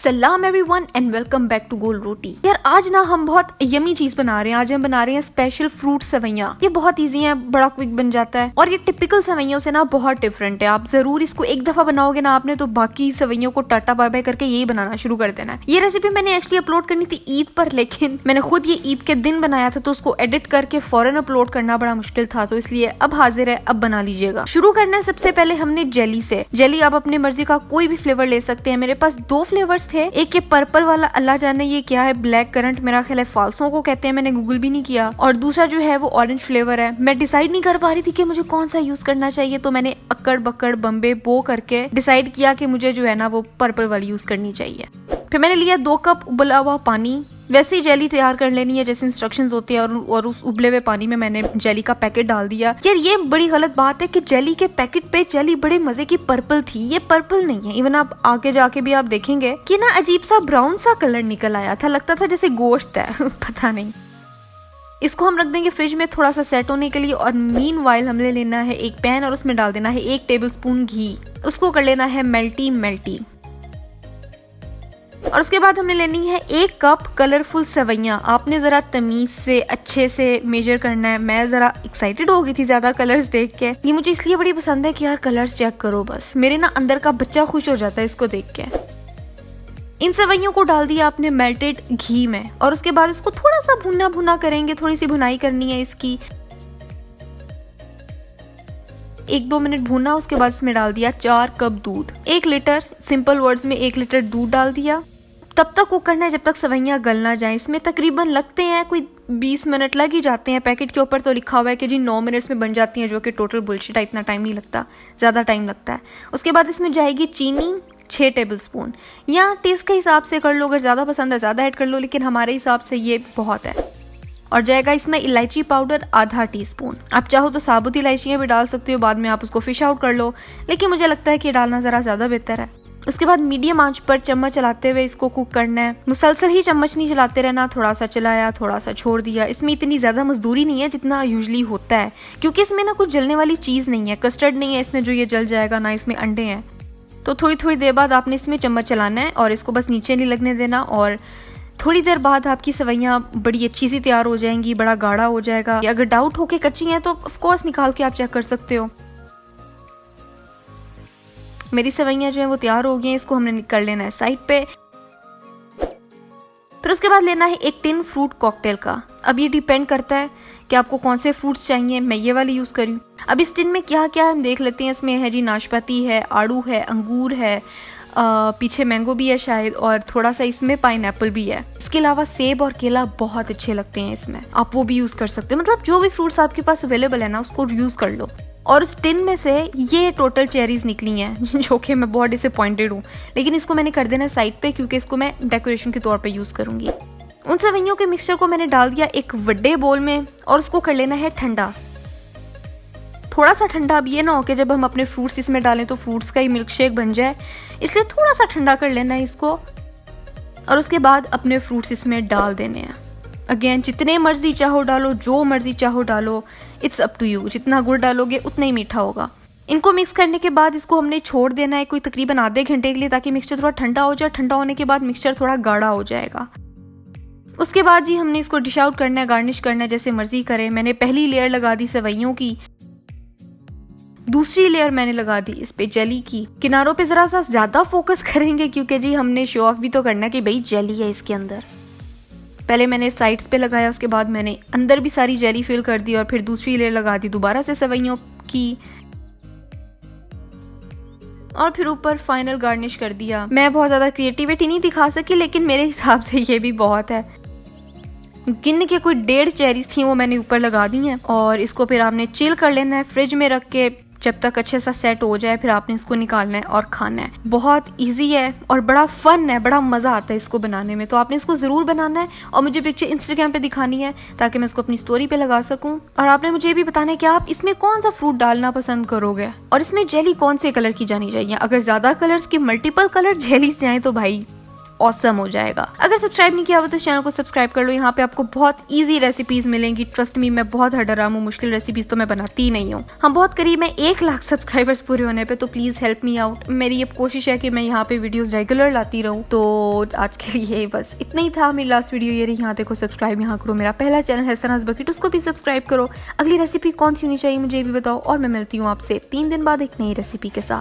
सलाम everyone and welcome back to Gol Roti. यार आज ना हम बहुत यमी चीज बना रहे हैं। आज हम बना रहे हैं स्पेशल फ्रूट सेवैयां। ये बहुत इजी है, बड़ा क्विक बन जाता है और ये टिपिकल सेवैयों से ना बहुत डिफरेंट है। आप जरूर इसको एक दफा बनाओगे ना आपने तो बाकी सेवैयों को टाटा बाय बाय करके यही बनाना शुरू कर देना है। ये रेसिपी मैंने एक्चुअली अपलोड करनी थी ईद पर, लेकिन मैंने खुद ये ईद के दिन बनाया था तो उसको एडिट करके फौरन अपलोड करना बड़ा मुश्किल था, तो इसलिए अब हाजिर है, अब बना लीजिएगा। शुरू करना है सबसे पहले हमने जेली से। जेली आप अपनी मर्जी का कोई भी फ्लेवर ले सकते हैं। मेरे पास दो फ्लेवर्स थे, एक ये पर्पल वाला, अल्लाह जाने ये क्या है, ब्लैक करंट, मेरा ख्याल है फाल्सों को कहते हैं, मैंने गूगल भी नहीं किया, और दूसरा जो है वो ऑरेंज फ्लेवर है। मैं डिसाइड नहीं कर पा रही थी कि मुझे कौन सा यूज करना चाहिए, तो मैंने अक्कड़ बक्कड़ बम्बे बो करके डिसाइड किया कि मुझे जो है ना वो पर्पल वाली यूज करनी चाहिए। फिर मैंने लिया 2 कप उबला हुआ पानी। वैसे ही जेली तैयार कर लेनी है जैसे इंस्ट्रक्शंस होते हैं, और उस उबले हुए पानी में मैंने जेली का पैकेट डाल दिया। यार ये बड़ी गलत बात है कि जेली के पैकेट पे जेली बड़े मजे की पर्पल थी, ये पर्पल नहीं है। इवन आप आगे जाके भी आप देखेंगे कि ना अजीब सा ब्राउन सा कलर निकल आया था, लगता था जैसे गोश्त है पता नहीं। इसको हम रख देंगे फ्रिज में थोड़ा सा सेट होने के लिए, और मीनवाइल हमने लेना है एक पैन और उसमें डाल देना है 1 टेबलस्पून घी। उसको कर लेना है मेल्टी। और उसके बाद हमने लेनी है 1 कप कलरफुल सेवैयां। आपने जरा तमीज से अच्छे से मेजर करना है। मैं जरा एक्साइटेड हो गई थी ज्यादा कलर्स देख के। ये मुझे इसलिए बड़ी पसंद है कि यार कलर्स चेक करो, बस मेरे ना अंदर का बच्चा खुश हो जाता है इसको देख के। इन सेवैयों को डाल दिया आपने मेल्टेड घी में, और उसके बाद इसको थोड़ा सा भुना करेंगे, थोड़ी सी भुनाई करनी है इसकी। 1-2 मिनट भूना, उसके बाद इसमें डाल दिया 4 कप दूध। 1 लीटर, सिंपल वर्ड्स में 1 लीटर दूध डाल दिया। तब तक वो करना है जब तक सेवैयां गल ना जाए। इसमें तकरीबन लगते हैं कोई 20 मिनट लग ही जाते हैं। पैकेट के ऊपर तो लिखा हुआ है कि जी 9 मिनट्स में बन जाती हैं, जो कि टोटल बुलशिट है, इतना टाइम नहीं लगता, ज़्यादा टाइम लगता है। उसके बाद इसमें जाएगी चीनी 6 टेबलस्पून, या टेस्ट के हिसाब से कर लो, अगर ज़्यादा पसंद है ज़्यादा ऐड कर लो, लेकिन हमारे हिसाब से ये बहुत है। और जाएगा इसमें इलायची पाउडर ½ टीस्पून। आप चाहो तो साबुत इलायचियाँ भी डाल सकते हो, बाद में आप उसको फिश आउट कर लो, लेकिन मुझे लगता है कि डालना ज़रा ज़्यादा बेहतर है। उसके बाद मीडियम आंच पर चम्मच चलाते हुए इसको कुक करना है। मुसलसल ही चम्मच नहीं चलाते रहना, थोड़ा सा चलाया थोड़ा सा छोड़ दिया। इसमें इतनी ज़्यादा मजदूरी नहीं है जितना यूजुअली होता है, क्योंकि इसमें ना कुछ जलने वाली चीज़ नहीं है, कस्टर्ड नहीं है इसमें जो ये जल जाएगा, ना इसमें अंडे हैं। तो थोड़ी देर बाद आपने इसमें चम्मच चलाना है और इसको बस नीचे नहीं लगने देना, और थोड़ी देर बाद आपकी सेवैयां बड़ी अच्छी सी तैयार हो जाएंगी, बड़ा गाढ़ा हो जाएगा। अगर डाउट हो के कच्ची हैं तो ऑफ कोर्स निकाल के आप चेक कर सकते हो। मेरी सेवैयां जो है वो तैयार हो गई हैं, इसको हमने कर लेना है साइड पे। फिर उसके बाद लेना है 1 टिन फ्रूट कॉकटेल का। अब ये डिपेंड करता है कि आपको कौन से फ्रूट्स चाहिए, मैं ये वाली यूज़ करी। अब इस टिन में क्या क्या है हम देख लेते हैं। इसमें है जी नाशपाती है, आड़ू है, अंगूर है, पीछे मैंगो भी है शायद, और थोड़ा सा इसमें पाइनएप्पल भी है। इसके अलावा सेब और केला बहुत अच्छे लगते हैं इसमें, आप वो भी यूज़ कर सकते हो। मतलब जो भी फ्रूट्स आपके पास अवेलेबल है ना उसको यूज़ कर लो। और उस टिन में से ये टोटल चेरीज निकली हैं जो कि मैं बहुत डिसअपॉइंटेड हूँ, लेकिन इसको मैंने कर देना साइड पे, क्योंकि इसको मैं डेकोरेशन के तौर पे यूज़ करूँगी। उन सेवैयों के मिक्सचर को मैंने डाल दिया एक बड़े बोल में, और उसको कर लेना है ठंडा, थोड़ा सा ठंडा। अब ये ना हो कि जब हम अपने फ्रूट्स इसमें डालें तो फ्रूट्स का ही मिल्क शेक बन जाए, इसलिए थोड़ा सा ठंडा कर लेना है इसको। और उसके बाद अपने फ्रूट्स इसमें डाल देने हैं। अगेन जितने मर्जी चाहो डालो, जो मर्जी चाहो डालो, इट्स अप टू यू। जितना गुड़ डालोगे उतना ही मीठा होगा। इनको मिक्स करने के बाद इसको हमने छोड़ देना है कोई तकरीबन आधे घंटे के लिए, ताकि मिक्सचर थोड़ा ठंडा हो जाए। ठंडा होने के बाद मिक्सचर थोड़ा गाढ़ा हो जाएगा। उसके बाद जी हमने इसको डिश आउट करना है, गार्निश करना है, जैसे मर्जी करें। मैंने पहली लेयर लगा दी सेवैयों की, दूसरी लेयर मैंने लगा दी इस पे जेली की। किनारों पे जरा सा ज्यादा फोकस करेंगे, क्योंकि जी हमने शो ऑफ भी तो करना है कि भाई जेली है इसके अंदर। पहले मैंने साइड्स पे लगाया, उसके बाद मैंने अंदर भी सारी जेली फिल कर दी, और फिर दूसरी लेयर लगा दी दोबारा से सेवैयों की, और फिर ऊपर फाइनल गार्निश कर दिया। मैं बहुत ज़्यादा क्रिएटिविटी नहीं दिखा सकी, लेकिन मेरे हिसाब से ये भी बहुत है। गिन के कोई 1.5 चेरीज थी वो मैंने ऊपर लगा दी हैं, और इसको फिर आपने चिल कर लेना है फ्रिज में रख के, जब तक अच्छे सा सेट हो जाए। फिर आपने इसको निकालना है और खाना है। बहुत इजी है और बड़ा फन है, बड़ा मज़ा आता है इसको बनाने में। तो आपने इसको ज़रूर बनाना है और मुझे पिक्चर इंस्टाग्राम पे दिखानी है, ताकि मैं इसको अपनी स्टोरी पे लगा सकूं। और आपने मुझे ये भी बताना है कि आप इसमें कौन सा फ्रूट डालना पसंद करोगे, और इसमें जेली कौन से कलर की जानी चाहिए। अगर ज़्यादा कलर्स की मल्टीपल कलर जेलीज जाएँ तो भाई ऑसम हो जाएगा। अगर सब्सक्राइब नहीं किया हुआ तो चैनल को सब्सक्राइब कर लो। यहाँ पे आपको बहुत ईजी रेसिपीज मिलेंगी। ट्रस्ट मी, मैं बहुत हडराम हूँ, मुश्किल रेसिपीज तो मैं बनाती ही नहीं हूँ। हम बहुत करीब है 1 लाख सब्सक्राइबर्स पूरे होने पे, तो प्लीज हेल्प मी आउट। मेरी ये कोशिश है कि मैं यहाँ पे वीडियोस रेगुलर लाती रहूँ। तो आज के लिए बस इतना ही था। मेरी लास्ट वीडियो ये रही। यहाँ देखो, सब्सक्राइब यहाँ करो। मेरा पहला चैनल है सनाज बकेट, उसको भी सब्सक्राइब करो। अगली रेसिपी कौन सी होनी चाहिए मुझे भी बताओ, और मैं मिलती हूँ आपसे 3 दिन बाद एक नई रेसिपी के साथ।